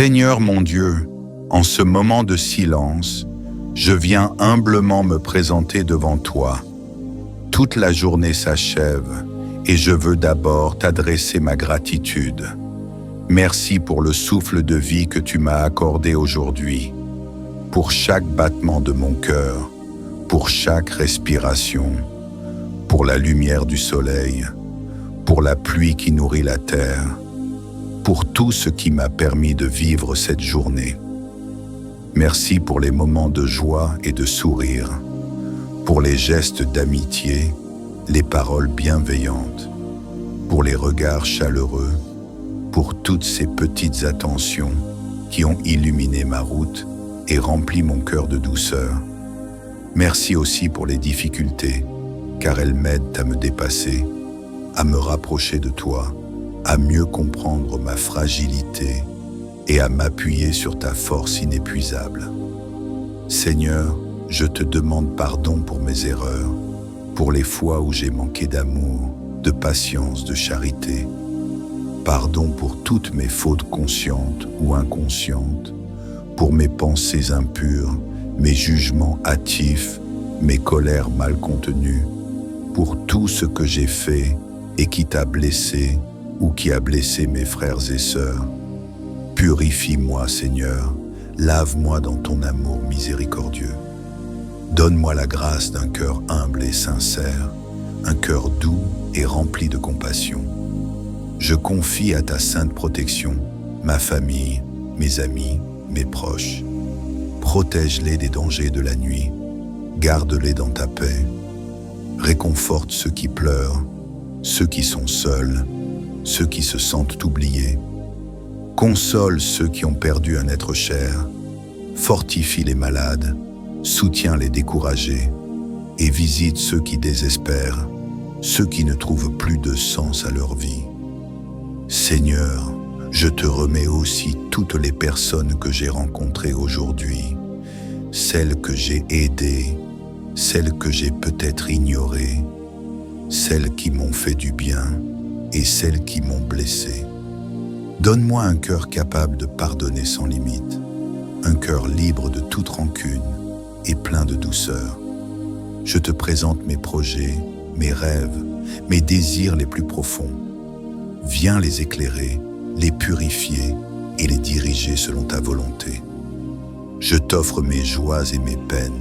Seigneur mon Dieu, en ce moment de silence, je viens humblement me présenter devant toi. Toute la journée s'achève et je veux d'abord t'adresser ma gratitude. Merci pour le souffle de vie que tu m'as accordé aujourd'hui, pour chaque battement de mon cœur, pour chaque respiration, pour la lumière du soleil, pour la pluie qui nourrit la terre, pour tout ce qui m'a permis de vivre cette journée. Merci pour les moments de joie et de sourire, pour les gestes d'amitié, les paroles bienveillantes, pour les regards chaleureux, pour toutes ces petites attentions qui ont illuminé ma route et rempli mon cœur de douceur. Merci aussi pour les difficultés, car elles m'aident à me dépasser, à me rapprocher de toi, à mieux comprendre ma fragilité et à m'appuyer sur ta force inépuisable. Seigneur, je te demande pardon pour mes erreurs, pour les fois où j'ai manqué d'amour, de patience, de charité. Pardon pour toutes mes fautes conscientes ou inconscientes, pour mes pensées impures, mes jugements hâtifs, mes colères mal contenues, pour tout ce que j'ai fait et qui t'a blessé ou qui a blessé mes frères et sœurs. Purifie-moi, Seigneur, lave-moi dans ton amour miséricordieux. Donne-moi la grâce d'un cœur humble et sincère, un cœur doux et rempli de compassion. Je confie à ta sainte protection ma famille, mes amis, mes proches. Protège-les des dangers de la nuit, garde-les dans ta paix. Réconforte ceux qui pleurent, ceux qui sont seuls, ceux qui se sentent oubliés. Console ceux qui ont perdu un être cher, fortifie les malades, soutiens les découragés et visite ceux qui désespèrent, ceux qui ne trouvent plus de sens à leur vie. Seigneur, je te remets aussi toutes les personnes que j'ai rencontrées aujourd'hui, celles que j'ai aidées, celles que j'ai peut-être ignorées, celles qui m'ont fait du bien et celles qui m'ont blessé. Donne-moi un cœur capable de pardonner sans limite, un cœur libre de toute rancune et plein de douceur. Je te présente mes projets, mes rêves, mes désirs les plus profonds. Viens les éclairer, les purifier et les diriger selon ta volonté. Je t'offre mes joies et mes peines,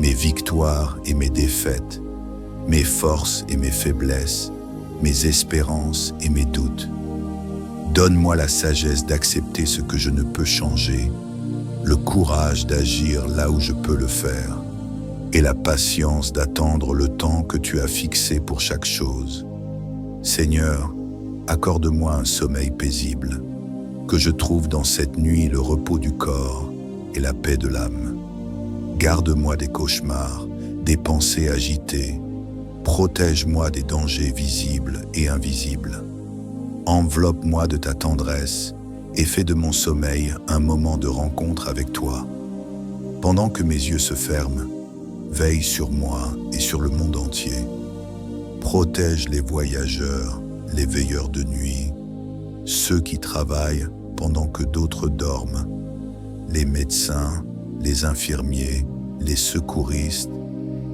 mes victoires et mes défaites, mes forces et mes faiblesses, mes espérances et mes doutes. Donne-moi la sagesse d'accepter ce que je ne peux changer, le courage d'agir là où je peux le faire, et la patience d'attendre le temps que tu as fixé pour chaque chose. Seigneur, accorde-moi un sommeil paisible, que je trouve dans cette nuit le repos du corps et la paix de l'âme. Garde-moi des cauchemars, des pensées agitées. Protège-moi des dangers visibles et invisibles. Enveloppe-moi de ta tendresse et fais de mon sommeil un moment de rencontre avec toi. Pendant que mes yeux se ferment, veille sur moi et sur le monde entier. Protège les voyageurs, les veilleurs de nuit, ceux qui travaillent pendant que d'autres dorment, les médecins, les infirmiers, les secouristes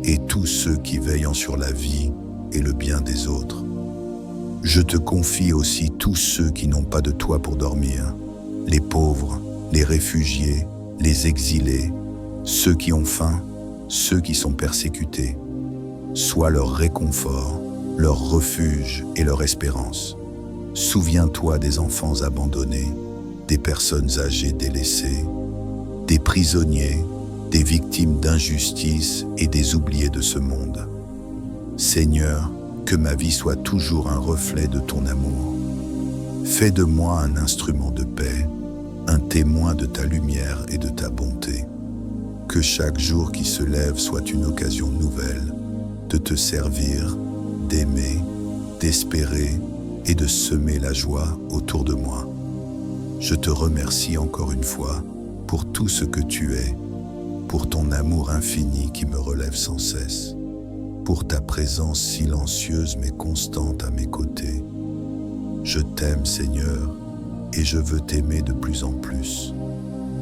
et tous ceux qui veillent sur la vie et le bien des autres. Je te confie aussi tous ceux qui n'ont pas de toit pour dormir, les pauvres, les réfugiés, les exilés, ceux qui ont faim, ceux qui sont persécutés. Sois leur réconfort, leur refuge et leur espérance. Souviens-toi des enfants abandonnés, des personnes âgées délaissées, des prisonniers, des victimes d'injustice et des oubliés de ce monde. Seigneur, que ma vie soit toujours un reflet de ton amour. Fais de moi un instrument de paix, un témoin de ta lumière et de ta bonté. Que chaque jour qui se lève soit une occasion nouvelle de te servir, d'aimer, d'espérer et de semer la joie autour de moi. Je te remercie encore une fois pour tout ce que tu es, pour ton amour infini qui me relève sans cesse, pour ta présence silencieuse mais constante à mes côtés. Je t'aime, Seigneur, et je veux t'aimer de plus en plus,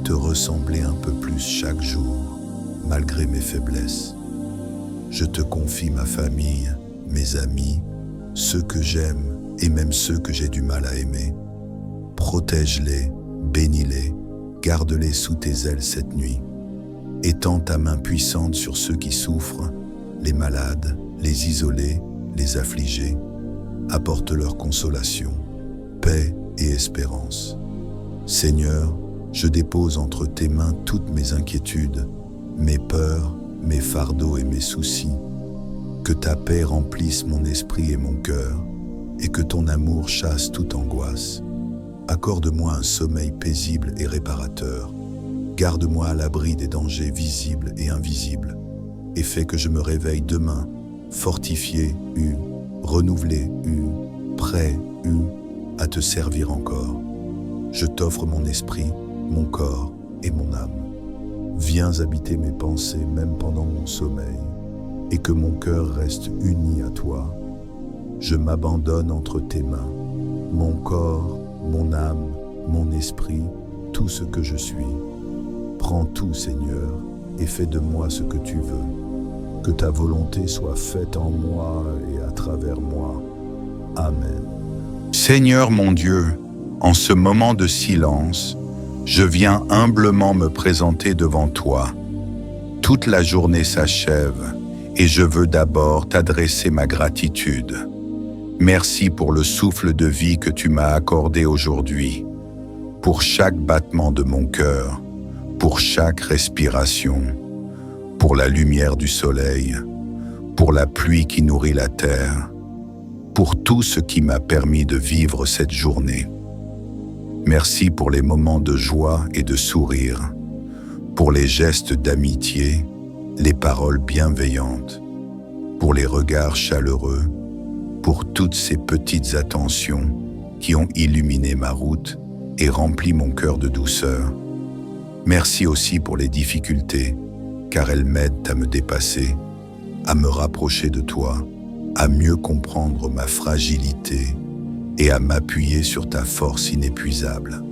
te ressembler un peu plus chaque jour, malgré mes faiblesses. Je te confie ma famille, mes amis, ceux que j'aime et même ceux que j'ai du mal à aimer. Protège-les, bénis-les, garde-les sous tes ailes cette nuit. Étends ta main puissante sur ceux qui souffrent, les malades, les isolés, les affligés. Apporte-leur consolation, paix et espérance. Seigneur, je dépose entre tes mains toutes mes inquiétudes, mes peurs, mes fardeaux et mes soucis. Que ta paix remplisse mon esprit et mon cœur, et que ton amour chasse toute angoisse. Accorde-moi un sommeil paisible et réparateur. Garde-moi à l'abri des dangers visibles et invisibles, et fais que je me réveille demain, fortifié, renouvelé, prêt, à te servir encore. Je t'offre mon esprit, mon corps et mon âme. Viens habiter mes pensées même pendant mon sommeil, et que mon cœur reste uni à toi. Je m'abandonne entre tes mains, mon corps, mon âme, mon esprit, tout ce que je suis. Prends tout, Seigneur, et fais de moi ce que tu veux. Que ta volonté soit faite en moi et à travers moi. Amen. Seigneur mon Dieu, en ce moment de silence, je viens humblement me présenter devant toi. Toute la journée s'achève et je veux d'abord t'adresser ma gratitude. Merci pour le souffle de vie que tu m'as accordé aujourd'hui, pour chaque battement de mon cœur, pour chaque respiration, pour la lumière du soleil, pour la pluie qui nourrit la terre, pour tout ce qui m'a permis de vivre cette journée. Merci pour les moments de joie et de sourire, pour les gestes d'amitié, les paroles bienveillantes, pour les regards chaleureux, pour toutes ces petites attentions qui ont illuminé ma route et rempli mon cœur de douceur. Merci aussi pour les difficultés, car elles m'aident à me dépasser, à me rapprocher de toi, à mieux comprendre ma fragilité et à m'appuyer sur ta force inépuisable.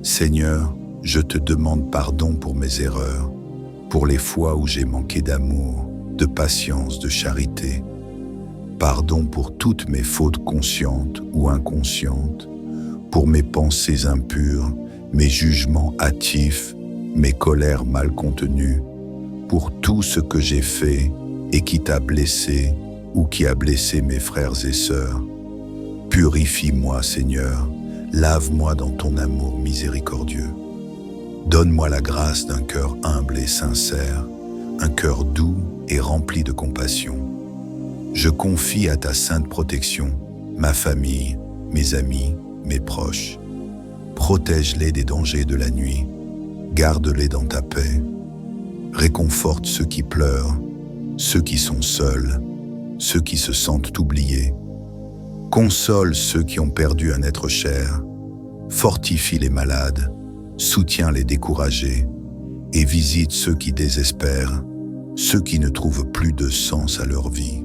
Seigneur, je te demande pardon pour mes erreurs, pour les fois où j'ai manqué d'amour, de patience, de charité. Pardon pour toutes mes fautes conscientes ou inconscientes, pour mes pensées impures, mes jugements hâtifs, mes colères mal contenues, pour tout ce que j'ai fait et qui t'a blessé ou qui a blessé mes frères et sœurs. Purifie-moi, Seigneur, lave-moi dans ton amour miséricordieux. Donne-moi la grâce d'un cœur humble et sincère, un cœur doux et rempli de compassion. Je confie à ta sainte protection ma famille, mes amis, mes proches. Protège-les des dangers de la nuit, garde-les dans ta paix. Réconforte ceux qui pleurent, ceux qui sont seuls, ceux qui se sentent oubliés. Console ceux qui ont perdu un être cher, fortifie les malades, soutiens les découragés et visite ceux qui désespèrent, ceux qui ne trouvent plus de sens à leur vie.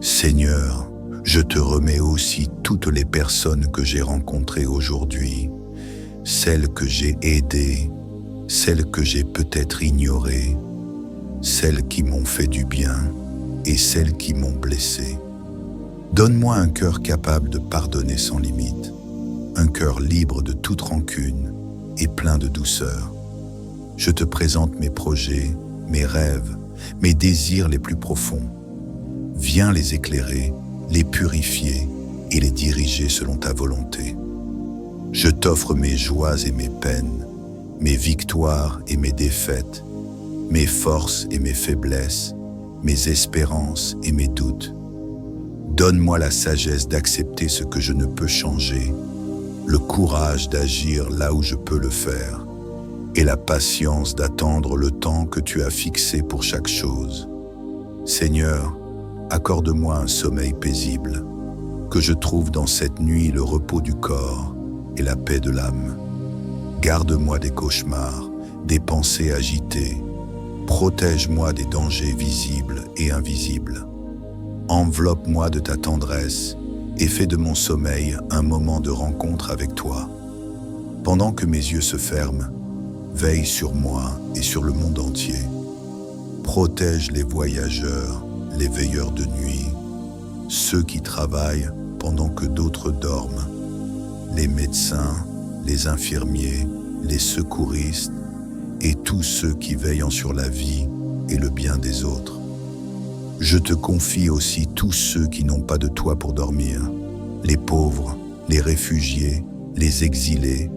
Seigneur, je te remets aussi toutes les personnes que j'ai rencontrées aujourd'hui, celles que j'ai aidées, celles que j'ai peut-être ignorées, celles qui m'ont fait du bien et celles qui m'ont blessé. Donne-moi un cœur capable de pardonner sans limite, un cœur libre de toute rancune et plein de douceur. Je te présente mes projets, mes rêves, mes désirs les plus profonds. Viens les éclairer, les purifier et les diriger selon ta volonté. Je t'offre mes joies et mes peines, mes victoires et mes défaites, mes forces et mes faiblesses, mes espérances et mes doutes. Donne-moi la sagesse d'accepter ce que je ne peux changer, le courage d'agir là où je peux le faire, et la patience d'attendre le temps que tu as fixé pour chaque chose. Seigneur, accorde-moi un sommeil paisible, que je trouve dans cette nuit le repos du corps et la paix de l'âme. Garde-moi des cauchemars, des pensées agitées. Protège-moi des dangers visibles et invisibles. Enveloppe-moi de ta tendresse et fais de mon sommeil un moment de rencontre avec toi. Pendant que mes yeux se ferment, veille sur moi et sur le monde entier. Protège les voyageurs, les veilleurs de nuit, ceux qui travaillent pendant que d'autres dorment, les médecins, les infirmiers, les secouristes et tous ceux qui veillent sur la vie et le bien des autres. Je te confie aussi tous ceux qui n'ont pas de toit pour dormir, les pauvres, les réfugiés, les exilés,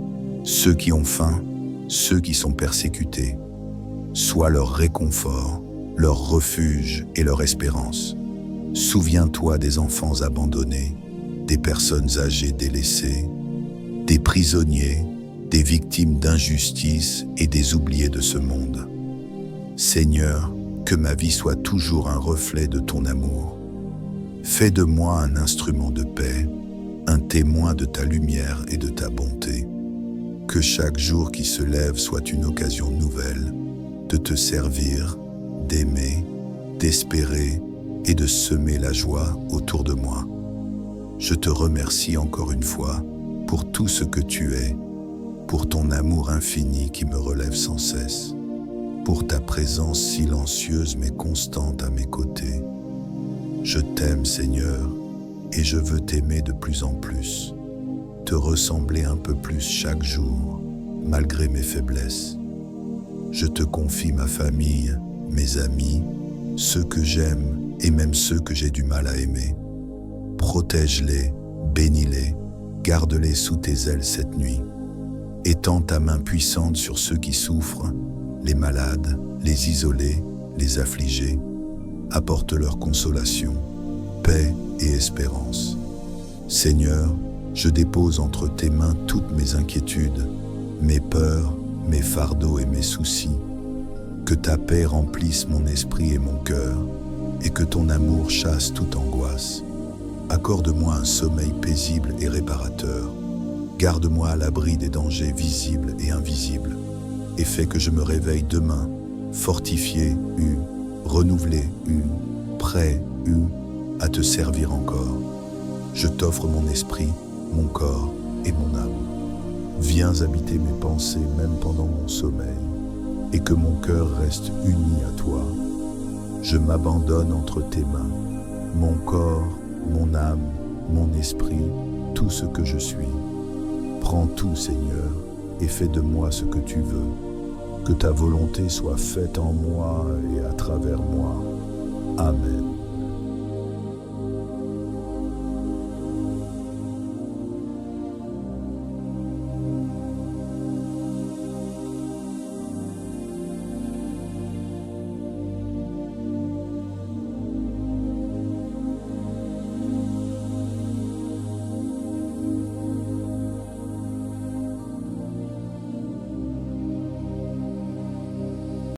ceux qui ont faim, ceux qui sont persécutés. Sois leur réconfort, leur refuge et leur espérance. Souviens-toi des enfants abandonnés, des personnes âgées délaissées, des prisonniers, des victimes d'injustice et des oubliés de ce monde. Seigneur, que ma vie soit toujours un reflet de ton amour. Fais de moi un instrument de paix, un témoin de ta lumière et de ta bonté. Que chaque jour qui se lève soit une occasion nouvelle de te servir, d'aimer, d'espérer et de semer la joie autour de moi. Je te remercie encore une fois pour tout ce que tu es, pour ton amour infini qui me relève sans cesse, pour ta présence silencieuse mais constante à mes côtés. Je t'aime, Seigneur, et je veux t'aimer de plus en plus, te ressembler un peu plus chaque jour, malgré mes faiblesses. Je te confie ma famille, mes amis, ceux que j'aime et même ceux que j'ai du mal à aimer. Protège-les, bénis-les, garde-les sous tes ailes cette nuit. Étends ta main puissante sur ceux qui souffrent, les malades, les isolés, les affligés. Apporte leur consolation, paix et espérance. Seigneur, je dépose entre tes mains toutes mes inquiétudes, mes peurs, mes fardeaux et mes soucis. Que ta paix remplisse mon esprit et mon cœur, et que ton amour chasse toute angoisse. Accorde-moi un sommeil paisible et réparateur. Garde-moi à l'abri des dangers visibles et invisibles, et fais que je me réveille demain, fortifié, renouvelé, prêt, à te servir encore. Je t'offre mon esprit, mon corps et mon âme. Viens habiter mes pensées même pendant mon sommeil, et que mon cœur reste uni à toi. Je m'abandonne entre tes mains, mon corps, mon âme, mon esprit, tout ce que je suis. Prends tout, Seigneur, et fais de moi ce que tu veux. Que ta volonté soit faite en moi et à travers moi. Amen.